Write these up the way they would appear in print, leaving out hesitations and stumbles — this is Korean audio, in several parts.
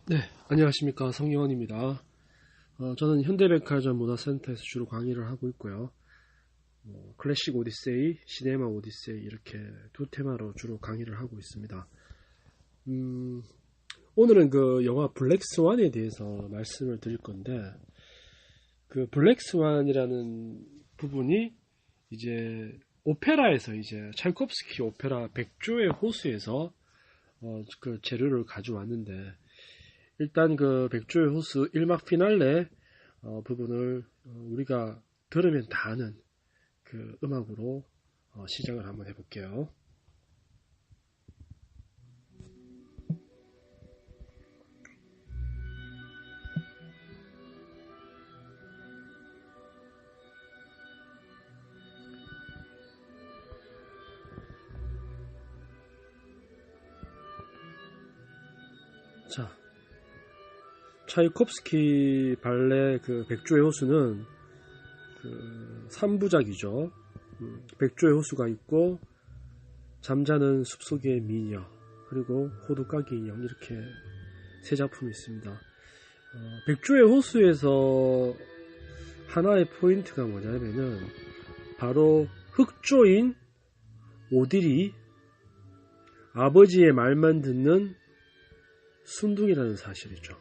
네, 안녕하십니까. 성경원입니다. 저는 현대백화점 문화센터에서 주로 강의를 하고 있고요. 클래식 오디세이, 시네마 오디세이 이렇게 두 테마로 주로 강의를 하고 있습니다. 오늘은 그 영화 블랙스완에 대해서 말씀을 드릴 건데, 그 블랙스완이라는 부분이 이제 오페라에서 이제 차이콥스키 오페라 백조의 호수에서 그 재료를 가져왔는데, 일단 그 백조의 호수 1막 피날레 부분을 우리가 들으면 다 아는 그 음악으로 시작을 한번 해볼게요. 자, 차이콥스키 발레 그 백조의 호수는 그 3부작이죠. 백조의 호수가 있고, 잠자는 숲속의 미녀, 그리고 호두까기 인형, 이렇게 세 작품이 있습니다. 백조의 호수에서 하나의 포인트가 뭐냐면은 바로 흑조인 오딜이 아버지의 말만 듣는 순둥이라는 사실이죠.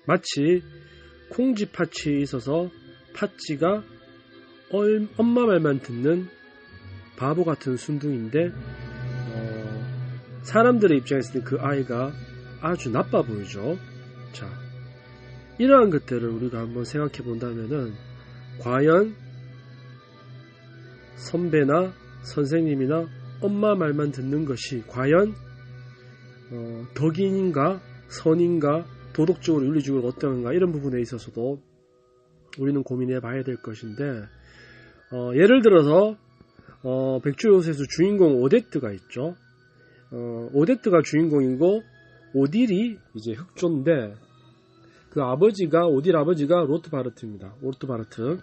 마치 콩쥐팥이 있어서 팥쥐가 엄마 말만 듣는 바보 같은 순둥이인데, 사람들의 입장에서는 그 아이가 아주 나빠 보이죠. 자, 이러한 것들을 우리가 한번 생각해 본다면은, 과연 선배나 선생님이나 엄마 말만 듣는 것이 과연 덕인인가 선인가 도덕적으로 윤리적으로 어떤가, 이런 부분에 있어서도 우리는 고민해 봐야 될 것인데, 예를 들어서 백조의 호수에서 주인공 오데트가 있죠. 오데트가 주인공이고 오딜이 이제 흑조인데, 그 아버지가, 오딜 아버지가 로트바르트입니다. 로트바르트.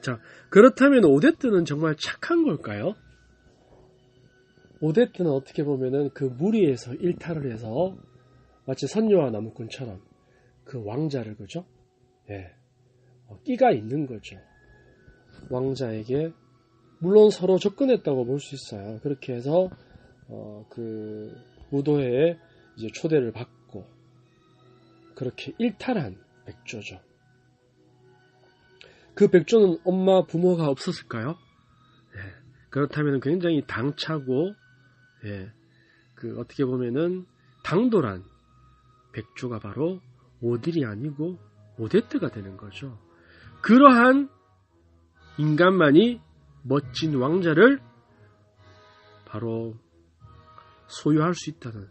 자, 그렇다면 오데트는 정말 착한 걸까요? 오데트는 어떻게 보면은 그 무리에서 일탈을 해서 마치 선녀와 나무꾼처럼 그 왕자를, 그죠? 예, 끼가 있는 거죠. 왕자에게 물론 서로 접근했다고 볼 수 있어요. 그렇게 해서 그 무도회에 이제 초대를 받고 그렇게 일탈한 백조죠. 그 백조는 엄마 부모가 없었을까요? 예, 그렇다면 굉장히 당차고, 예, 그 어떻게 보면은 당돌한 백조가 바로 오딜이 아니고 오데트가 되는 거죠. 그러한 인간만이 멋진 왕자를 바로 소유할 수 있다는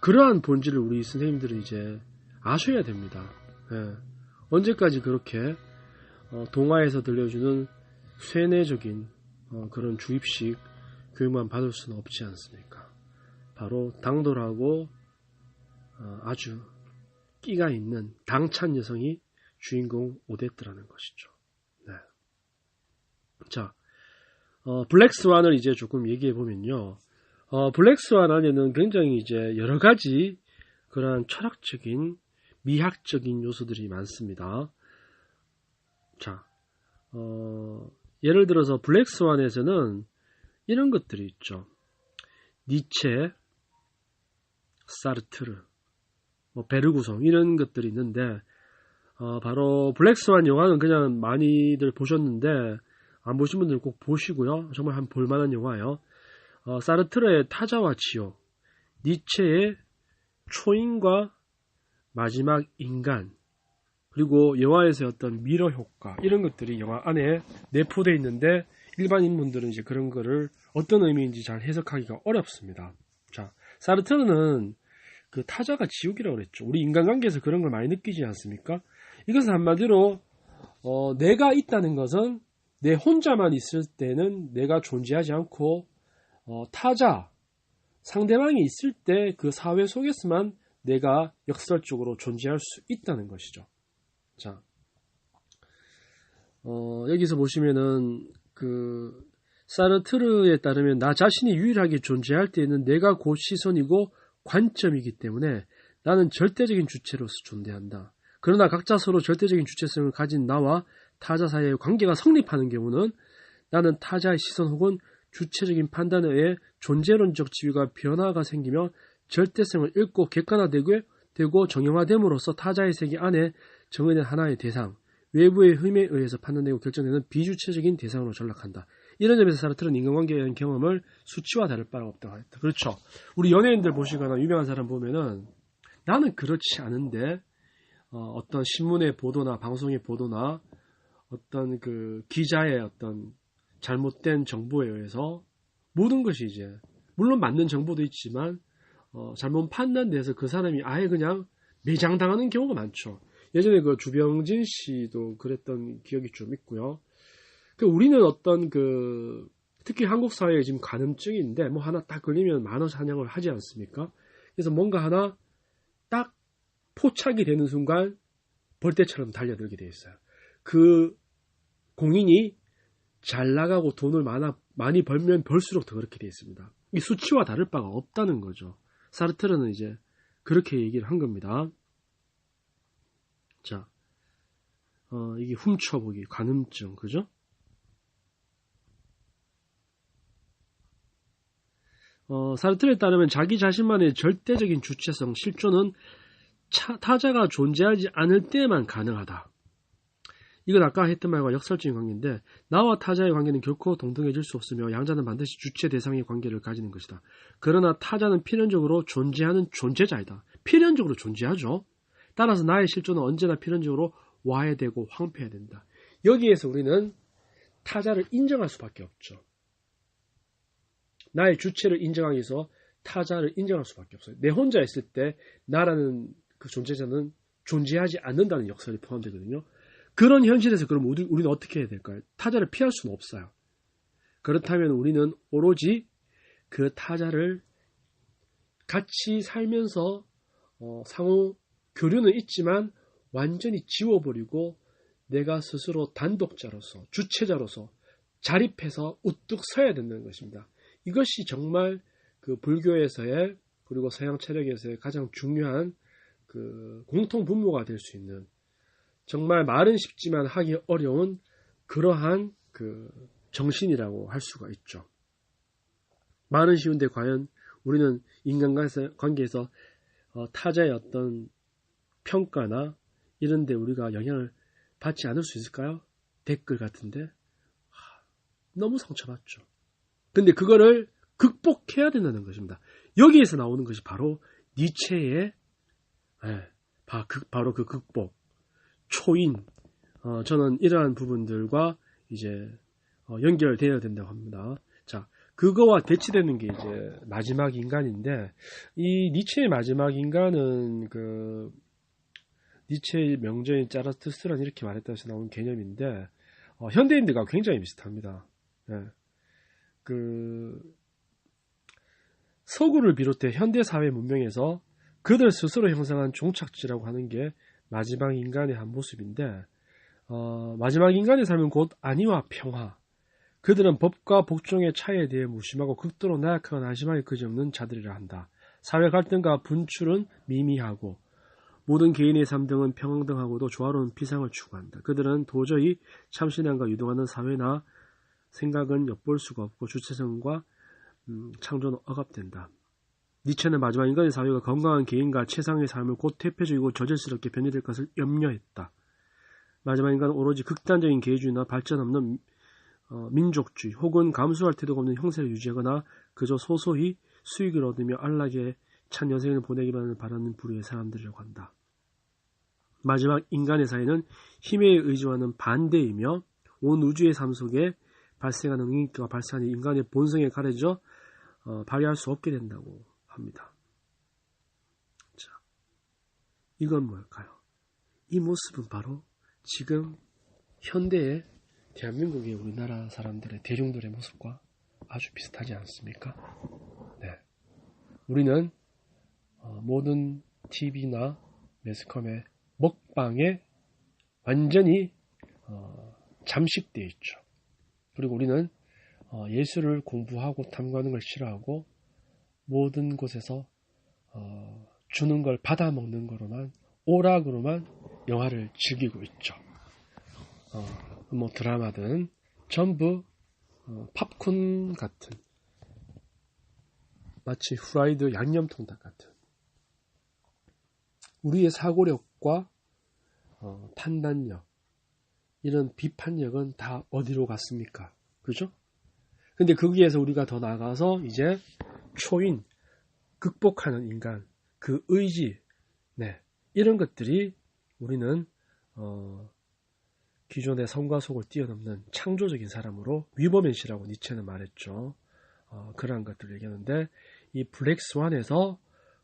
그러한 본질을 우리 선생님들은 이제 아셔야 됩니다. 예. 언제까지 그렇게 동화에서 들려주는 쇠뇌적인 그런 주입식 교육만 받을 수는 없지 않습니까? 바로 당돌하고 아주 끼가 있는 당찬 여성이 주인공 오데트라는 것이죠. 네. 자, 블랙스완을 이제 조금 얘기해 보면요. 블랙스완 안에는 굉장히 이제 여러 가지 그러한 철학적인, 미학적인 요소들이 많습니다. 자, 예를 들어서 블랙스완에서는 이런 것들이 있죠. 니체, 사르트르, 베르구송, 이런 것들이 있는데, 바로 블랙스완 영화는 그냥 많이들 보셨는데, 안 보신 분들은 꼭 보시고요. 정말 한 볼만한 영화예요. 사르트르의 타자와 지옥, 니체의 초인과 마지막 인간, 그리고 영화에서의 어떤 미러 효과, 이런 것들이 영화 안에 내포되어 있는데, 일반인분들은 이제 그런 거를 어떤 의미인지 잘 해석하기가 어렵습니다. 자, 사르트르는 그 타자가 지옥이라고 그랬죠. 우리 인간관계에서 그런 걸 많이 느끼지 않습니까? 이것은 한마디로 내가 있다는 것은 내 혼자만 있을 때는 내가 존재하지 않고 타자, 상대방이 있을 때 그 사회 속에서만 내가 역설적으로 존재할 수 있다는 것이죠. 자, 여기서 보시면은 그 사르트르에 따르면 나 자신이 유일하게 존재할 때에는 내가 곧 시선이고 관점이기 때문에 나는 절대적인 주체로서 존재한다. 그러나 각자 서로 절대적인 주체성을 가진 나와 타자 사이의 관계가 성립하는 경우는 나는 타자의 시선 혹은 주체적인 판단에 의해 존재론적 지위가 변화가 생기며 절대성을 잃고 객관화되고 정형화됨으로써 타자의 세계 안에 정의된 하나의 대상, 외부의 힘에 의해서 판단되고 결정되는 비주체적인 대상으로 전락한다. 이런 점에서 사르트르는 인간관계에 대한 경험을 수치와 다를 바가 없다고 했다. 그렇죠. 우리 연예인들 보시거나 유명한 사람 보면은 나는 그렇지 않은데 어떤 신문의 보도나 방송의 보도나 어떤 그 기자의 어떤 잘못된 정보에 의해서 모든 것이 이제 물론 맞는 정보도 있지만 잘못 판단돼서 그 사람이 아예 그냥 매장당하는 경우가 많죠. 예전에 그 주병진 씨도 그랬던 기억이 좀 있고요. 우리는 어떤 특히 한국 사회에 지금 간음증인데 뭐 하나 딱 걸리면 만원 사냥을 하지 않습니까? 그래서 뭔가 하나 딱 포착이 되는 순간 벌떼처럼 달려들게 돼 있어요. 그 공인이 잘 나가고 돈을 많이 벌면 벌수록 더 그렇게 돼 있습니다. 이 수치와 다를 바가 없다는 거죠. 사르트르는 이제 그렇게 얘기를 한 겁니다. 자, 이게 훔쳐보기, 간음증, 그죠? 사르트르에 따르면 자기 자신만의 절대적인 주체성, 실존은 타자가 존재하지 않을 때만 가능하다. 이건 아까 했던 말과 역설적인 관계인데 나와 타자의 관계는 결코 동등해질 수 없으며 양자는 반드시 주체 대상의 관계를 가지는 것이다. 그러나 타자는 필연적으로 존재하는 존재자이다. 필연적으로 존재하죠. 따라서 나의 실존은 언제나 필연적으로 와해되고 황폐해야 된다. 여기에서 우리는 타자를 인정할 수밖에 없죠. 나의 주체를 인정하기 위해서 타자를 인정할 수밖에 없어요. 내 혼자 있을 때 나라는 그 존재자는 존재하지 않는다는 역설이 포함되거든요. 그런 현실에서 그럼 우리는 어떻게 해야 될까요? 타자를 피할 수는 없어요. 그렇다면 우리는 오로지 그 타자를 같이 살면서 상호 교류는 있지만 완전히 지워버리고 내가 스스로 단독자로서 주체자로서 자립해서 우뚝 서야 된다는 것입니다. 이것이 정말 그 불교에서의 그리고 서양 철학에서의 가장 중요한 그 공통 분모가 될 수 있는 정말 말은 쉽지만 하기 어려운 그러한 그 정신이라고 할 수가 있죠. 말은 쉬운데 과연 우리는 인간관계에서 타자의 어떤 평가나 이런 데 우리가 영향을 받지 않을 수 있을까요? 댓글 같은데 너무 상처받죠. 근데 그거를 극복해야 된다는 것입니다. 여기에서 나오는 것이 바로 니체의 바로 그 극복, 초인. 저는 이러한 부분들과 이제 연결되어야 된다고 합니다. 자, 그거와 대치되는 게 이제 마지막 인간인데 이 니체의 마지막 인간은 그 니체의 명저인 짜라투스트란 이렇게 말했다 해서 나온 개념인데 현대인들과 굉장히 비슷합니다. 그 서구를 비롯해 현대 사회 문명에서 그들 스스로 형성한 종착지라고 하는 게 마지막 인간의 한 모습인데 마지막 인간의 삶은 곧 안위와 평화. 그들은 법과 복종의 차이에 대해 무심하고 극도로 나약하거나 한심하게 그지없는 자들이라 한다. 사회 갈등과 분출은 미미하고 모든 개인의 삶 등은 평등하고도 조화로운 피상을 추구한다. 그들은 도저히 참신함과 유동하는 사회나 생각은 엿볼 수가 없고 주체성과 창조는 억압된다. 니체는 마지막 인간의 사회가 건강한 개인과 최상의 삶을 곧 퇴폐적이고 저질스럽게 변질될 것을 염려했다. 마지막 인간은 오로지 극단적인 개인주의나 발전 없는 민족주의 혹은 감수할 태도가 없는 형세를 유지하거나 그저 소소히 수익을 얻으며 안락에 찬 여생을 보내기만을 바라는 부류의 사람들이라고 한다. 마지막 인간의 사회는 힘에 의존하는 반대이며 온 우주의 삶 속에 발생하는 응인기가 발생하는 인간의 본성에 가려져 발휘할 수 없게 된다고 합니다. 자, 이건 뭘까요? 이 모습은 바로 지금 현대의 대한민국의 우리나라 사람들의 대중들의 모습과 아주 비슷하지 않습니까? 네, 우리는 모든 TV나 매스컴의 먹방에 완전히 잠식되어 있죠. 그리고 우리는 예술을 공부하고 탐구하는 걸 싫어하고 모든 곳에서 주는 걸 받아먹는 거로만, 오락으로만 영화를 즐기고 있죠. 뭐 드라마든 전부 팝콘 같은, 마치 후라이드 양념통닭 같은, 우리의 사고력과 판단력, 이런 비판력은 다 어디로 갔습니까? 그죠? 근데 거기에서 우리가 더 나가서 이제 초인, 극복하는 인간, 그 의지, 네, 이런 것들이 우리는 기존의 성과 속을 뛰어넘는 창조적인 사람으로 위버맨시라고 니체는 말했죠. 그러한 것들을 얘기하는데, 이 블랙스완에서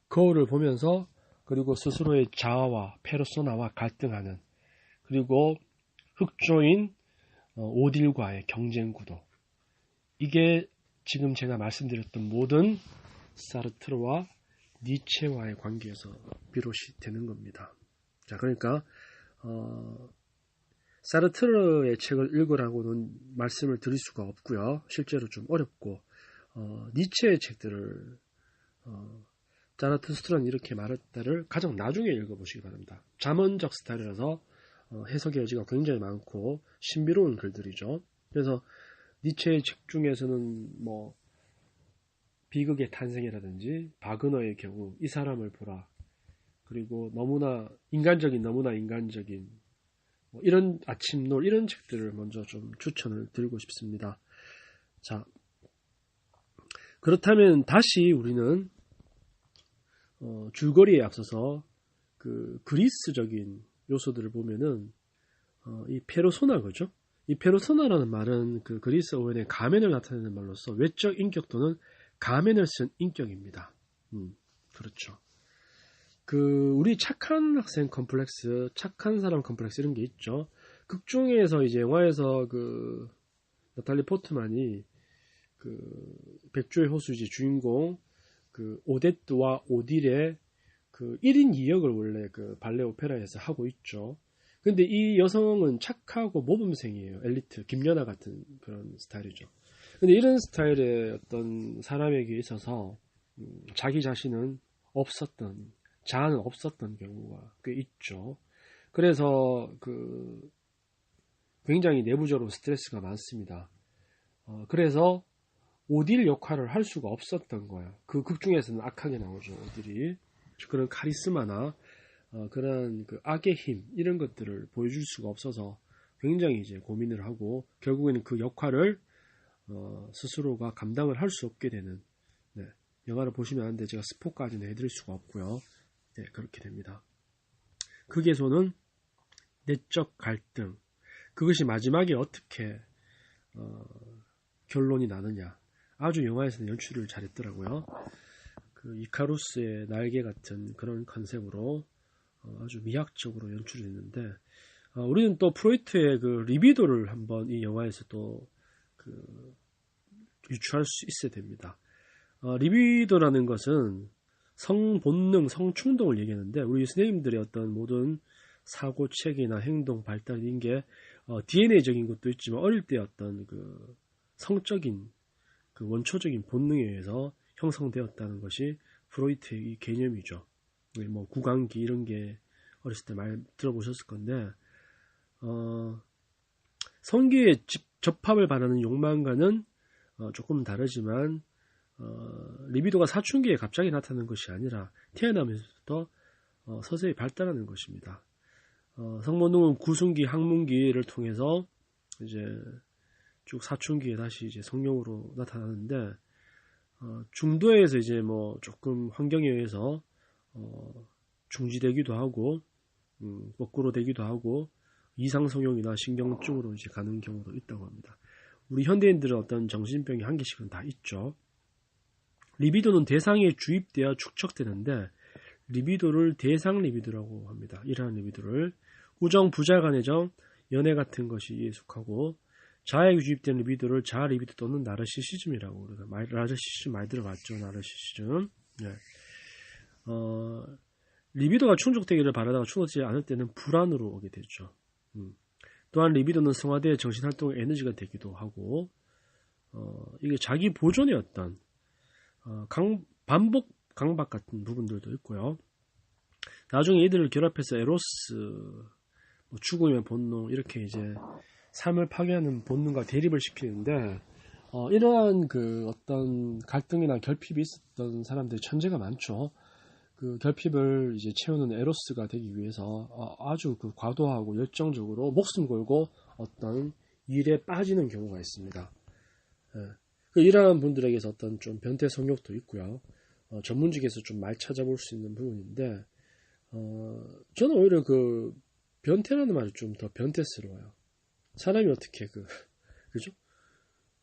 거울을 보면서, 그리고 스스로의 자아와 페르소나와 갈등하는, 그리고 흑조인 오딜과의 경쟁 구도, 이게 지금 제가 말씀드렸던 모든 사르트르와 니체와의 관계에서 비롯이 되는 겁니다. 자, 그러니까 사르트르의 책을 읽으라고는 말씀을 드릴 수가 없고요. 실제로 좀 어렵고, 니체의 책들을 자라투스트라는 이렇게 말했다를 가장 나중에 읽어보시기 바랍니다. 잠언적 스타일이라서 해석의 여지가 굉장히 많고 신비로운 글들이죠. 그래서 니체의 책 중에서는 뭐 비극의 탄생이라든지 바그너의 경우, 이 사람을 보라, 그리고 너무나 인간적인 이런 아침놀, 이런 책들을 먼저 좀 추천을 드리고 싶습니다. 자, 그렇다면 다시 우리는 줄거리에 앞서서 그 그리스적인 요소들을 보면은 이 페르소나, 그죠? 이 페르소나라는 말은 그 그리스 어원의 가면을 나타내는 말로서 외적 인격 또는 가면을 쓴 인격입니다. 그렇죠. 우리 착한 학생 컴플렉스, 착한 사람 컴플렉스, 이런 게 있죠. 극 중에서 이제 영화에서 나탈리 포트만이 백조의 호수지 주인공 오데트와 오딜의 1인 2역을 원래 발레 오페라에서 하고 있죠. 근데 이 여성은 착하고 모범생이에요. 엘리트, 김연아 같은 그런 스타일이죠. 근데 이런 스타일의 어떤 사람에게 있어서 자기 자신은 자아는 없었던 경우가 꽤 있죠. 그래서 굉장히 내부적으로 스트레스가 많습니다. 그래서 오딜 역할을 할 수가 없었던 거야. 그 극 중에서는 악하게 나오죠, 오딜이. 그런 카리스마나 그런 악의 힘, 이런 것들을 보여줄 수가 없어서 굉장히 이제 고민을 하고, 결국에는 그 역할을 스스로가 감당을 할 수 없게 되는, 네, 영화를 보시면 아는데 제가 스포까지는 해드릴 수가 없고요. 네, 그렇게 됩니다. 극에서는 내적 갈등, 그것이 마지막에 어떻게 결론이 나느냐, 아주 영화에서는 연출을 잘했더라고요. 이카루스의 날개 같은 그런 컨셉으로 아주 미학적으로 연출이 됐는데, 우리는 또 프로이트의 리비도를 한번 이 영화에서 또 유추할 수 있어야 됩니다. 리비도라는 것은 성본능, 성충동을 얘기하는데, 우리 선생님들의 어떤 모든 사고체계나 행동, 발달, 이런 게 DNA적인 것도 있지만 어릴 때 어떤 성적인 원초적인 본능에 의해서 형성되었다는 것이 프로이트의 이 개념이죠. 뭐 구강기 이런 게 어렸을 때 말 들어보셨을 건데, 성기의 접합을 바라는 욕망과는 조금 다르지만, 리비도가 사춘기에 갑자기 나타나는 것이 아니라 태어나면서부터 서서히 발달하는 것입니다. 성본능은 구순기, 항문기를 통해서 이제 쭉 사춘기에 다시 이제 성령으로 나타나는데, 중도에서 이제 뭐 조금 환경에 의해서 중지되기도 하고, 거꾸로 되기도 하고, 이상성욕이나 신경증으로 이제 가는 경우도 있다고 합니다. 우리 현대인들은 어떤 정신병이 한 개씩은 다 있죠. 리비도는 대상에 주입되어 축적되는데, 리비도를 대상 리비도라고 합니다. 이러한 리비도를 우정, 부자 간의 정, 연애 같은 것이 속하고, 자아에 주입되는 리비도를 자아 리비도 또는 나르시시즘이라고, 우리가 나르시시즘 많이 들어봤죠. 나르시시즘. 네. 리비도가 충족되기를 바라다가 충족되지 않을 때는 불안으로 오게 되죠. 또한 리비도는 성화대의 정신활동의 에너지가 되기도 하고, 이게 자기 보존의 어떤 반복 강박 같은 부분들도 있고요. 나중에 이들을 결합해서 에로스, 뭐 죽음의 본능, 이렇게 이제 삶을 파괴하는 본능과 대립을 시키는데, 이러한 그 어떤 갈등이나 결핍이 있었던 사람들이 천재가 많죠. 그 결핍을 이제 채우는 에로스가 되기 위해서 아주 그 과도하고 열정적으로 목숨 걸고 어떤 일에 빠지는 경우가 있습니다. 이러한 분들에게서 어떤 좀 변태 성욕도 있고요. 전문직에서 좀 많이 찾아볼 수 있는 부분인데, 저는 오히려 그 변태라는 말이 좀 더 변태스러워요. 사람이 어떻게 그죠?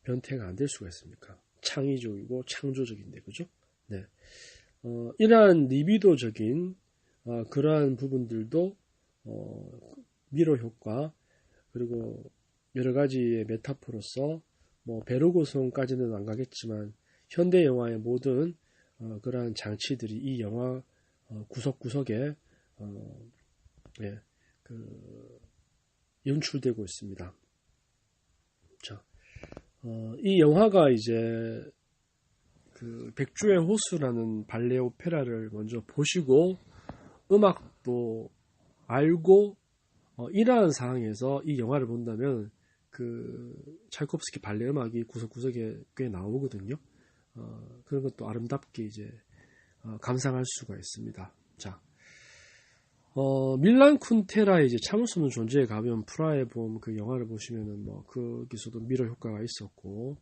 변태가 안 될 수가 있습니까? 창의적이고 창조적인데, 그죠? 네. 이러한 리비도적인 그러한 부분들도 미러 효과, 그리고 여러 가지의 메타포로서 뭐 베르고성까지는 안 가겠지만 현대 영화의 모든 그러한 장치들이 이 영화 구석구석에 연출되고 있습니다. 자, 이 영화가 이제 그 백조의 호수라는 발레 오페라를 먼저 보시고 음악도 알고 이러한 상황에서 이 영화를 본다면 그 차이콥스키 발레 음악이 구석구석에 꽤 나오거든요. 그런 것도 아름답게 이제 감상할 수가 있습니다. 자, 밀란 쿤테라의 이제 참을 수 없는 존재에 가면 프라하의 봄 그 영화를 보시면은 뭐 거기서도 미러 효과가 있었고,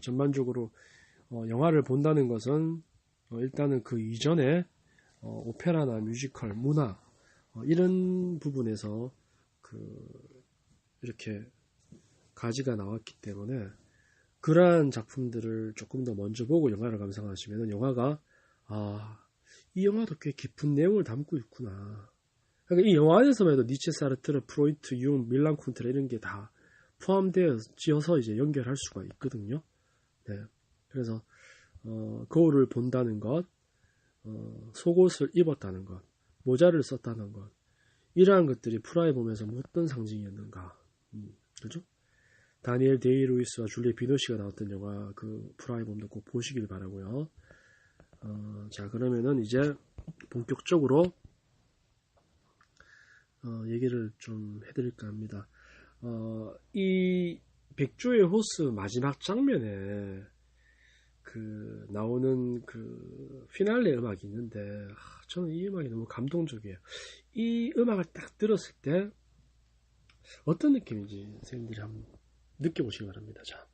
전반적으로 영화를 본다는 것은 일단은 그 이전에 오페라나 뮤지컬, 문화 이런 부분에서 이렇게 가지가 나왔기 때문에 그러한 작품들을 조금 더 먼저 보고 영화를 감상하시면 영화가 이 영화도 꽤 깊은 내용을 담고 있구나. 그러니까 이 영화 안에서만 해도 니체, 사르트르, 프로이트, 융, 밀란 쿤테라 이런 게 다 포함되어서 이제 연결할 수가 있거든요. 네. 그래서 거울을 본다는 것, 속옷을 입었다는 것, 모자를 썼다는 것, 이러한 것들이 프라하의 봄에서 어떤 상징이었는가, 그렇죠? 다니엘 데이루이스와 줄리에 비노시가 나왔던 영화 그 프라하의 봄도 꼭 보시길 바라고요. 자, 그러면은 이제 본격적으로 얘기를 좀 해드릴까 합니다. 이 백조의 호수 마지막 장면에 그 나오는 그 피날레 음악이 있는데 저는 이 음악이 너무 감동적이에요. 이 음악을 딱 들었을 때 어떤 느낌인지 선생님들이 한번 느껴보시기 바랍니다. 자,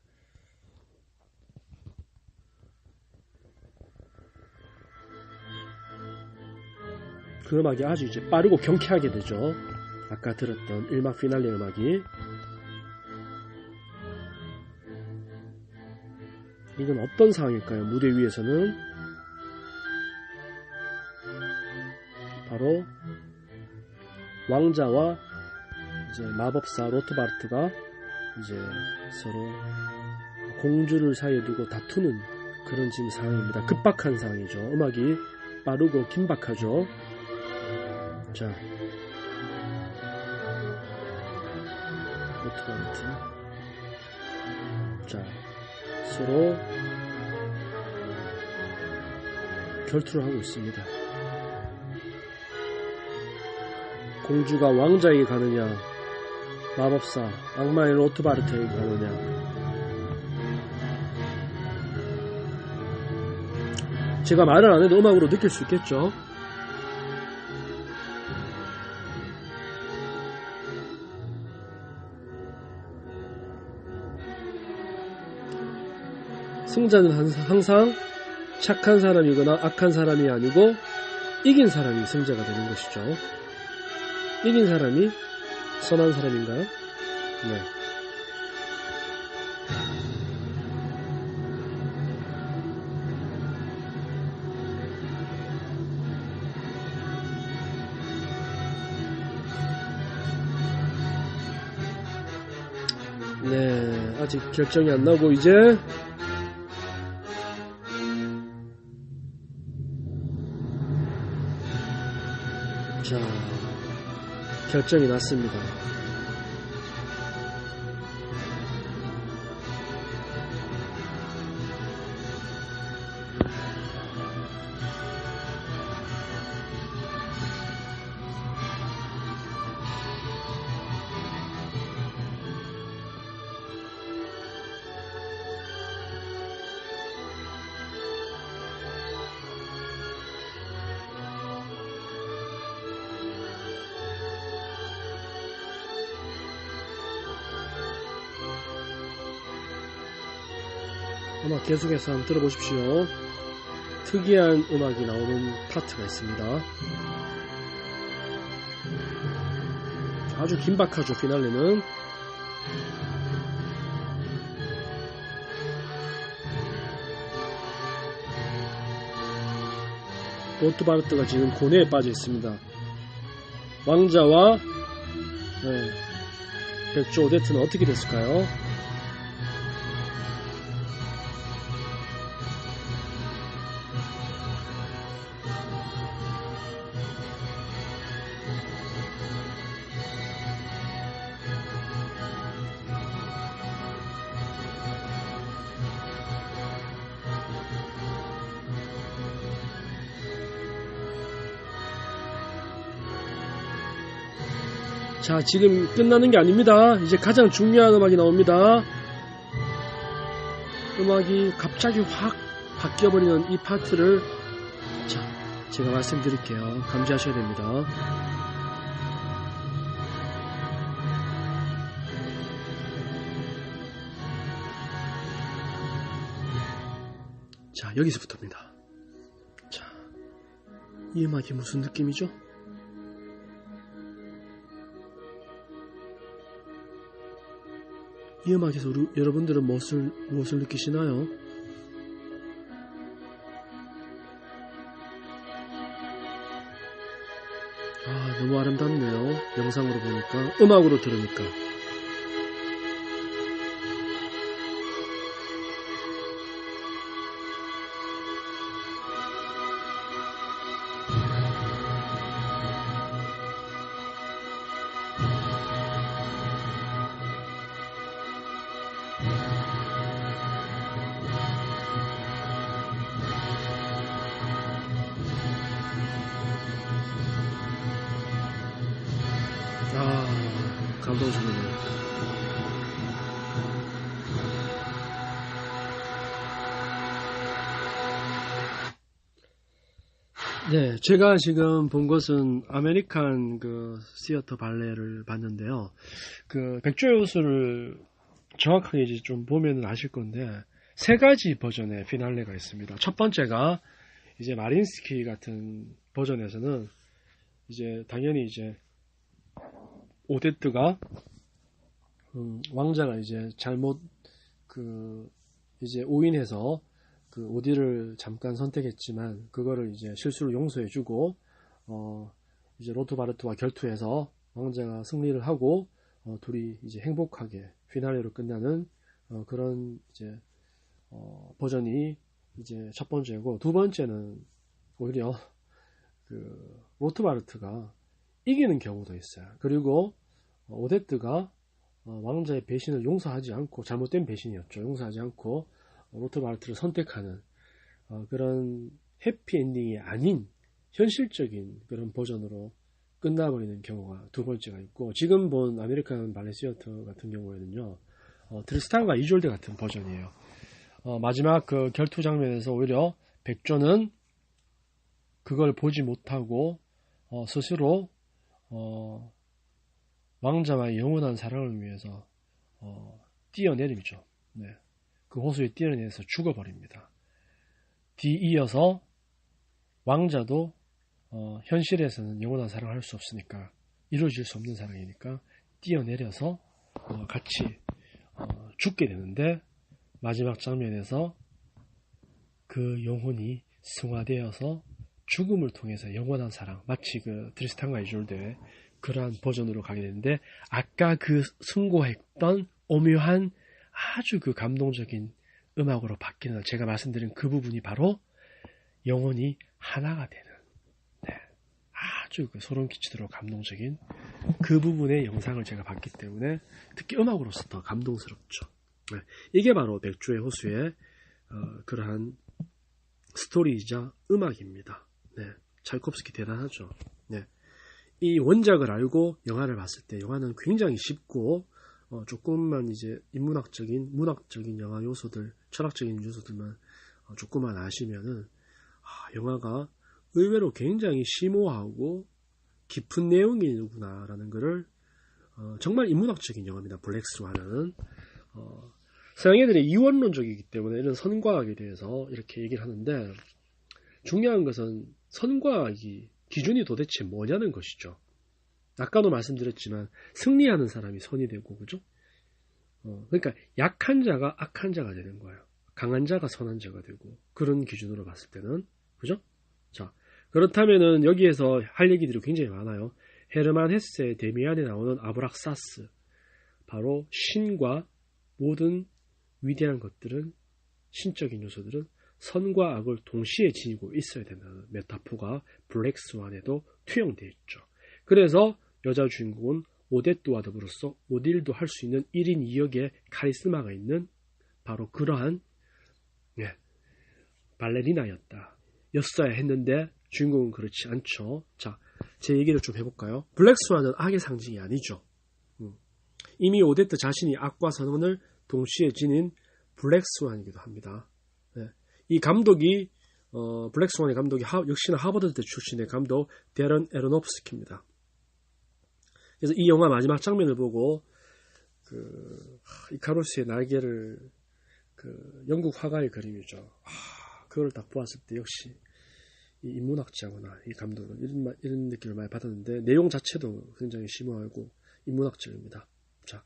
그 음악이 아주 이제 빠르고 경쾌하게 되죠. 아까 들었던 1막 피날레 음악이. 이건 어떤 상황일까요? 무대 위에서는 바로 왕자와 이제 마법사 로트바르트가 이제 서로 공주를 사이에 두고 다투는 그런 지금 상황입니다. 급박한 상황이죠. 음악이 빠르고 긴박하죠. 자, 로트바르트. 자, 서로 결투를 하고 있습니다. 공주가 왕자에게 가느냐, 마법사 악마의 로트바르트에게 가느냐. 제가 말을 안 해도 음악으로 느낄 수 있겠죠. 승자는 항상 착한 사람이거나 악한 사람이 아니고 이긴 사람이 승자가 되는 것이죠. 이긴 사람이 선한 사람인가요? 네. 네, 아직 결정이 안 나고 이제 자, 결정이 났습니다. 음악 계속해서 한번 들어보십시오. 특이한 음악이 나오는 파트가 있습니다. 아주 긴박하죠, 피날레는. 로트바르트가 지금 고뇌에 빠져 있습니다. 왕자와 백조 오데트는 어떻게 됐을까요? 자, 지금 끝나는 게 아닙니다. 이제 가장 중요한 음악이 나옵니다. 음악이 갑자기 확 바뀌어버리는 이 파트를 자, 제가 말씀드릴게요. 감지하셔야 됩니다. 자, 여기서부터입니다. 자, 이 음악이 무슨 느낌이죠? 이 음악에서 여러분들은 무엇을 느끼시나요? 아, 너무 아름답네요. 영상으로 보니까, 음악으로 들으니까. 아, 감동적이네요. 네, 제가 지금 본 것은 아메리칸 시어터 발레를 봤는데요. 백조의 호수를 정확하게 이제 좀 보면 아실 건데, 세 가지 버전의 피날레가 있습니다. 첫 번째가 이제 마린스키 같은 버전에서는 이제 당연히 이제 오데트가 왕자가 이제 잘못 이제 오인해서 오디를 잠깐 선택했지만 그거를 이제 실수를 용서해주고 이제 로트바르트와 결투해서 왕자가 승리를 하고 둘이 이제 행복하게 피날레로 끝나는 그런 이제 버전이 이제 첫 번째고, 두 번째는 오히려 로트바르트가 이기는 경우도 있어요. 그리고 오데트가 왕자의 배신을 용서하지 않고, 잘못된 배신이었죠. 용서하지 않고 로트바르트를 선택하는 그런 해피엔딩이 아닌 현실적인 그런 버전으로 끝나버리는 경우가 두 번째가 있고, 지금 본 아메리칸 발레 시어터 같은 경우에는요, 트리스탄과 이졸데 같은 버전이에요. 마지막 결투 장면에서 오히려 백조는 그걸 보지 못하고 스스로 왕자와의 영원한 사랑을 위해서 뛰어내리죠. 네. 그 호수에 뛰어내려서 죽어버립니다. 뒤이어서 왕자도 현실에서는 영원한 사랑을 할 수 없으니까, 이루어질 수 없는 사랑이니까 뛰어내려서 같이 죽게 되는데, 마지막 장면에서 그 영혼이 승화되어서 죽음을 통해서 영원한 사랑, 마치 트리스탄과 이졸데의 그러한 버전으로 가게 되는데, 아까 숭고했던 오묘한 아주 감동적인 음악으로 바뀌는, 제가 말씀드린 그 부분이 바로 영혼이 하나가 되는, 네, 아주 소름 끼치도록 감동적인 그 부분의 영상을 제가 봤기 때문에 특히 음악으로서 더 감동스럽죠. 네, 이게 바로 백조의 호수의 그러한 스토리이자 음악입니다. 네, 차이콥스키 대단하죠. 네, 이 원작을 알고 영화를 봤을 때 영화는 굉장히 쉽고 조금만 이제 인문학적인, 문학적인 영화 요소들, 철학적인 요소들만 조금만 아시면은 영화가 의외로 굉장히 심오하고 깊은 내용이구나라는 것을 정말 인문학적인 영화입니다. 블랙스완은 서양 애들이 이원론적이기 때문에 이런 선과학에 대해서 이렇게 얘기를 하는데, 중요한 것은 선과학이 기준이 도대체 뭐냐는 것이죠. 아까도 말씀드렸지만 승리하는 사람이 선이 되고, 그죠? 그러니까 약한 자가 악한 자가 되는 거예요. 강한 자가 선한 자가 되고, 그런 기준으로 봤을 때는, 그죠? 자, 그렇다면은 여기에서 할 얘기들이 굉장히 많아요. 헤르만 헤세의 데미안에 나오는 아브락사스, 바로 신과 모든 위대한 것들은, 신적인 요소들은 선과 악을 동시에 지니고 있어야 된다는 메타포가 블랙스완에도 투영되어 있죠. 그래서 여자 주인공은 오데트와 더불어서 오딜도 할 수 있는 1인 2역의 카리스마가 있는 바로 그러한 발레리나였어야 했는데 주인공은 그렇지 않죠. 자, 제 얘기를 좀 해볼까요? 블랙스완은 악의 상징이 아니죠. 이미 오데트 자신이 악과 선을 동시에 지닌 블랙스완이기도 합니다. 이 감독이 블랙스완의 감독이 역시나 하버드대 출신의 감독 데런 에로노프스키입니다. 그래서 이 영화 마지막 장면을 보고 이카루스의 날개를 영국 화가의 그림이죠. 그걸 딱 보았을 때 역시 이 인문학자구나, 이 감독은 이런 느낌을 많이 받았는데, 내용 자체도 굉장히 심오하고 인문학적입니다. 자,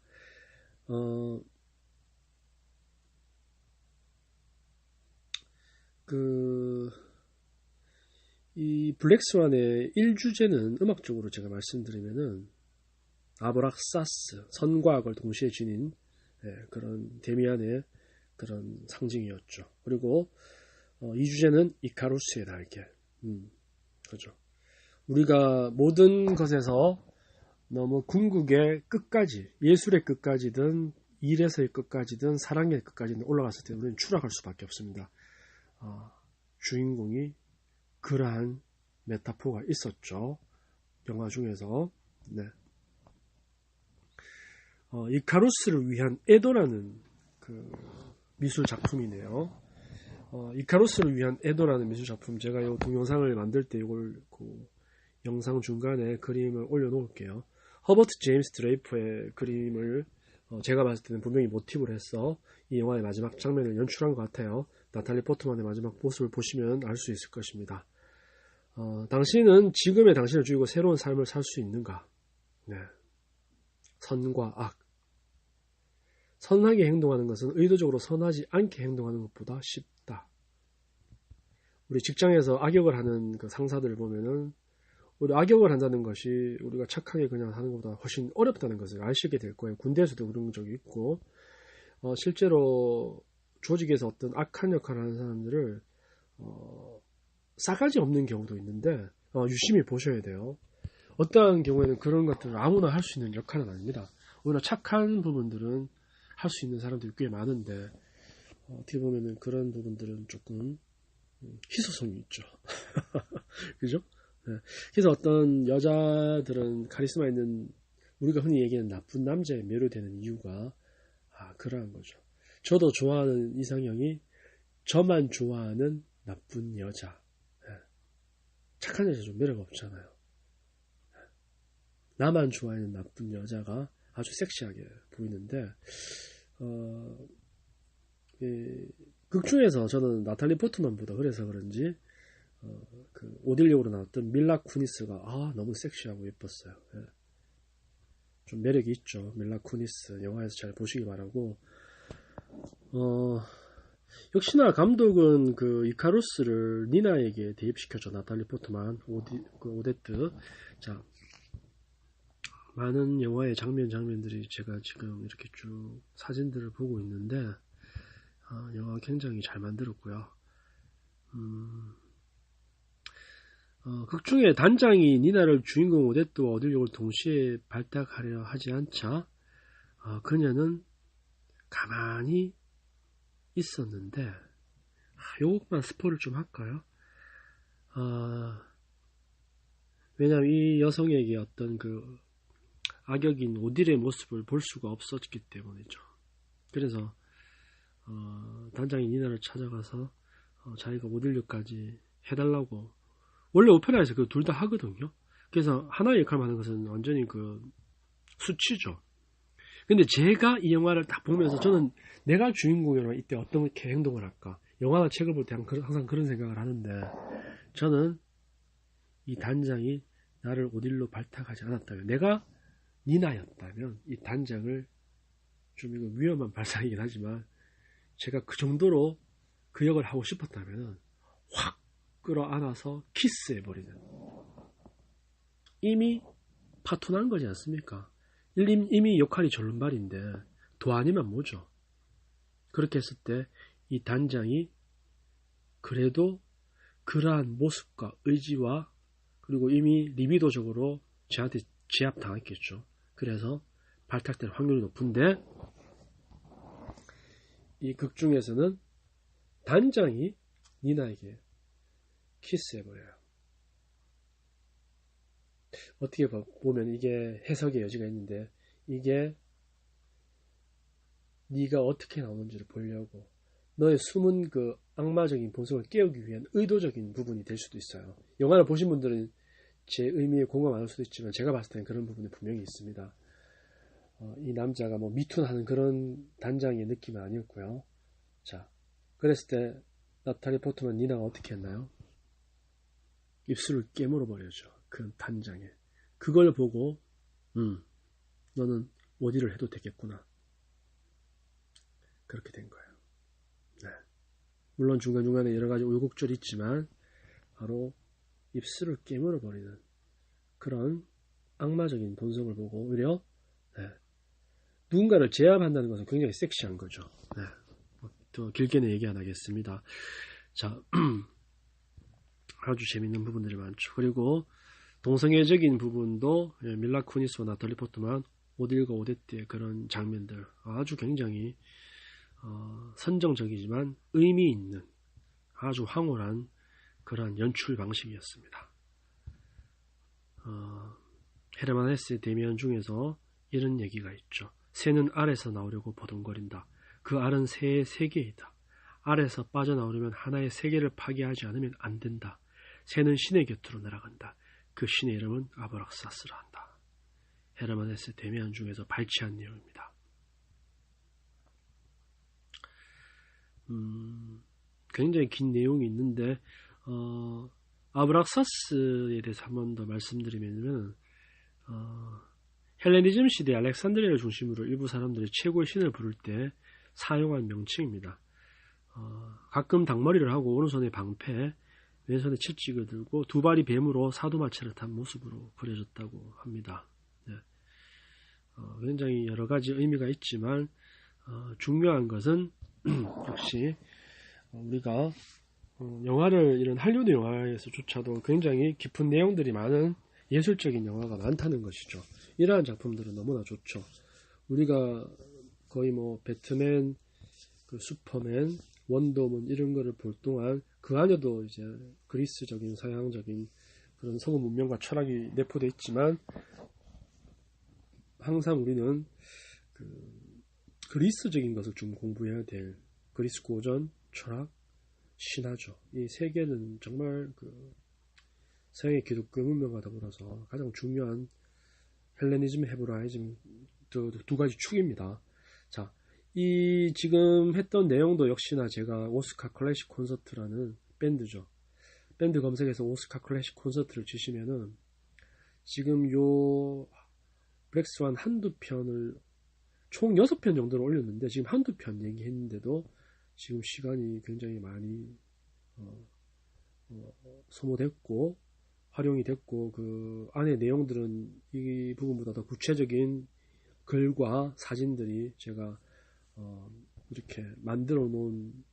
이 블랙스완의 1주제는 음악적으로 제가 말씀드리면은 아브락사스, 선과 악을 동시에 지닌 그런 데미안의 그런 상징이었죠. 그리고 2주제는 이카루스의 날개. 그죠. 우리가 모든 것에서 너무 궁극의 끝까지, 예술의 끝까지든 일에서의 끝까지든 사랑의 끝까지든 올라갔을 때 우리는 추락할 수밖에 없습니다. 주인공이 그러한 메타포가 있었죠. 영화 중에서. 네. 이카루스를 위한 에도라는 미술 작품이네요. 이카루스를 위한 에도라는 미술 작품, 제가 이 동영상을 만들 때 이걸 영상 중간에 그림을 올려놓을게요. 허버트 제임스 드레이퍼의 그림을 제가 봤을 때는 분명히 모티브로 해서 이 영화의 마지막 장면을 연출한 것 같아요. 나탈리 포트만의 마지막 모습을 보시면 알 수 있을 것입니다. 당신은 지금의 당신을 죽이고 새로운 삶을 살 수 있는가? 네. 선과 악. 선하게 행동하는 것은 의도적으로 선하지 않게 행동하는 것보다 쉽다. 우리 직장에서 악역을 하는 그 상사들을 보면은, 우리 악역을 한다는 것이 우리가 착하게 그냥 하는 것보다 훨씬 어렵다는 것을 아시게 될 거예요. 군대에서도 그런 적이 있고, 실제로 조직에서 어떤 악한 역할을 하는 사람들을 싸가지 없는 경우도 있는데 유심히 보셔야 돼요. 어떠한 경우에는 그런 것들을 아무나 할 수 있는 역할은 아닙니다. 오히려 착한 부분들은 할 수 있는 사람들이 꽤 많은데, 어떻게 보면은 그런 부분들은 조금 희소성이 있죠. 그죠? 네. 그래서 어떤 여자들은 카리스마 있는, 우리가 흔히 얘기하는 나쁜 남자에 매료되는 이유가 그러한 거죠. 저도 좋아하는 이상형이 저만 좋아하는 나쁜 여자. 착한 여자 좀 매력 없잖아요. 나만 좋아하는 나쁜 여자가 아주 섹시하게 보이는데, 극 중에서 저는 나탈리 포트만보다, 그래서 그런지 오딜리오로 나왔던 밀라 쿠니스가 너무 섹시하고 예뻤어요. 좀 매력이 있죠. 밀라 쿠니스 영화에서 잘 보시기 바라고. 역시나 감독은 이카루스를 니나에게 대입시켰죠. 나탈리 포트만, 오데트. 자, 많은 영화의 장면들이 제가 지금 이렇게 쭉 사진들을 보고 있는데, 영화가 굉장히 잘 만들었고요. 극 중에 단장이 니나를 주인공 오데트와 오딜리오를 동시에 발탁하려 하지 않자 그녀는 가만히 있었는데, 요것만 스포를 좀 할까요? 왜냐하면 이 여성에게 어떤 악역인 오딜의 모습을 볼 수가 없었기 때문이죠. 그래서 단장이 니나를 찾아가서 자기가 오딜리오까지 해달라고, 원래 오페라에서 둘 다 하거든요. 그래서 하나의 역할을 하는 것은 완전히 수치죠. 근데 제가 이 영화를 딱 보면서 저는 내가 주인공이라면 이때 어떻게 행동을 할까? 영화나 책을 볼 때 항상 그런 생각을 하는데, 저는 이 단장이 나를 어딜로 발탁하지 않았다면, 내가 니나였다면 이 단장을, 좀 이거 위험한 발상이긴 하지만, 제가 그 정도로 그 역을 하고 싶었다면 확 끌어안아서 키스해버리는, 이미 파토난 거지 않습니까? 이미 역할이 절름발인데 도 아니면 뭐죠? 그렇게 했을 때 이 단장이 그래도 그러한 모습과 의지와, 그리고 이미 리비도적으로 저한테 제압당했겠죠. 그래서 발탁될 확률이 높은데, 이 극 중에서는 단장이 니나에게 키스해버려요. 어떻게 보면 이게 해석의 여지가 있는데, 이게 네가 어떻게 나오는지를 보려고 너의 숨은 그 악마적인 본성을 깨우기 위한 의도적인 부분이 될 수도 있어요. 영화를 보신 분들은 제 의미에 공감 안 할 수도 있지만, 제가 봤을 때는 그런 부분이 분명히 있습니다. 이 남자가 뭐 미투하는 그런 단장의 느낌은 아니었고요. 자, 그랬을 때 나탈리 포트만 니나가 어떻게 했나요? 입술을 깨물어 버려죠. 그 단장에. 그걸 보고 너는 어디를 해도 되겠구나, 그렇게 된 거예요. 네. 물론 중간중간에 여러가지 우여곡절이 있지만 바로 입술을 깨물어 버리는 그런 악마적인 본성을 보고 오히려 누군가를 제압한다는 것은 굉장히 섹시한 거죠. 네. 더 길게는 얘기 안 하겠습니다. 자, 아주 재밌는 부분들이 많죠. 그리고 동성애적인 부분도 밀라 쿠니스와 나탈리 포트만 오딜과 오데트의 그런 장면들, 아주 굉장히 선정적이지만 의미 있는 아주 황홀한 그런 연출 방식이었습니다. 헤르만 헤세의 대면 중에서 이런 얘기가 있죠. 새는 알에서 나오려고 버둥거린다. 그 알은 새의 세계이다. 알에서 빠져나오려면 하나의 세계를 파괴하지 않으면 안 된다. 새는 신의 곁으로 날아간다. 그 신의 이름은 아브락사스라 한다. 헤르만 헤세 대면 중에서 발췌한 내용입니다. 굉장히 긴 내용이 있는데, 아브락사스에 대해서 한 번 더 말씀드리면, 헬레니즘 시대 알렉산드리아를 중심으로 일부 사람들이 최고의 신을 부를 때 사용한 명칭입니다. 가끔 닭머리를 하고 오른손에 방패, 왼손에 채찍을 들고 두 발이 뱀으로 사도마차를 탄 모습으로 그려졌다고 합니다. 네. 굉장히 여러 가지 의미가 있지만 중요한 것은 역시 우리가 영화를, 이런 할리우드 영화에서조차도 굉장히 깊은 내용들이 많은 예술적인 영화가 많다는 것이죠. 이러한 작품들은 너무나 좋죠. 우리가 거의 뭐 배트맨, 그 슈퍼맨, 원더우먼 이런 거를 볼 동안 그 안에도 이제 그리스적인, 서양적인 그런 성은 문명과 철학이 내포되어 있지만, 항상 우리는 그리스적인 것을 좀 공부해야 될, 그리스 고전, 철학, 신화죠. 이 세 개는 정말 서양의 기독교 문명과 더불어서 가장 중요한 헬레니즘, 헤브라이즘 두 가지 축입니다. 자, 이 지금 했던 내용도 역시나 제가 오스카 클래식 콘서트라는 밴드죠. 밴드 검색해서 오스카 클래식 콘서트를 치시면은 지금 요 블랙스완 한두 편을 총 6편 정도를 올렸는데, 지금 한두 편 얘기했는데도 지금 시간이 굉장히 많이 소모됐고 활용이 됐고, 그 안에 내용들은 이 부분보다 더 구체적인 글과 사진들이 제가 이렇게 만들어 놓은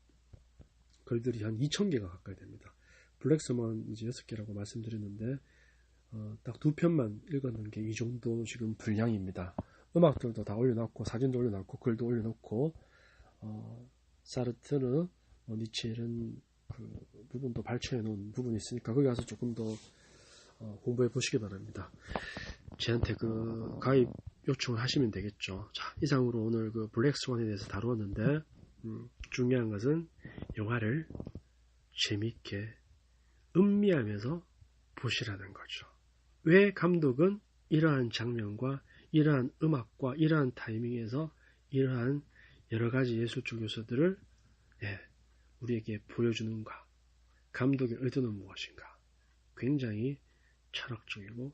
글들이 한 2,000개가 가까이 됩니다. 블랙스완 이제 6개라고 말씀드렸는데 딱 2편만 읽었는 게 이 정도 지금 분량입니다. 음악들도 다 올려놨고, 사진도 올려놨고, 글도 올려놓고, 사르트르, 니체 이런 그 부분도 발췌해 놓은 부분이 있으니까 거기 가서 조금 더 공부해 보시기 바랍니다. 저한테 가입 요청을 하시면 되겠죠. 자, 이상으로 오늘 블랙스완에 대해서 다루었는데, 중요한 것은 영화를 재밌게 음미하면서 보시라는 거죠. 왜 감독은 이러한 장면과 이러한 음악과 이러한 타이밍에서 이러한 여러 가지 예술적 요소들을 우리에게 보여주는가, 감독의 의도는 무엇인가, 굉장히 철학적이고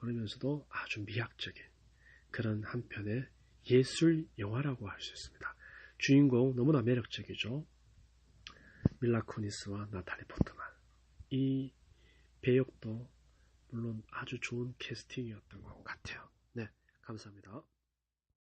그러면서도 아주 미학적인 그런 한편의 예술 영화라고 할 수 있습니다. 주인공 너무나 매력적이죠. 밀라 쿠니스와 나탈리 포트만. 이 배역도 물론 아주 좋은 캐스팅이었던 것 같아요. 네, 감사합니다.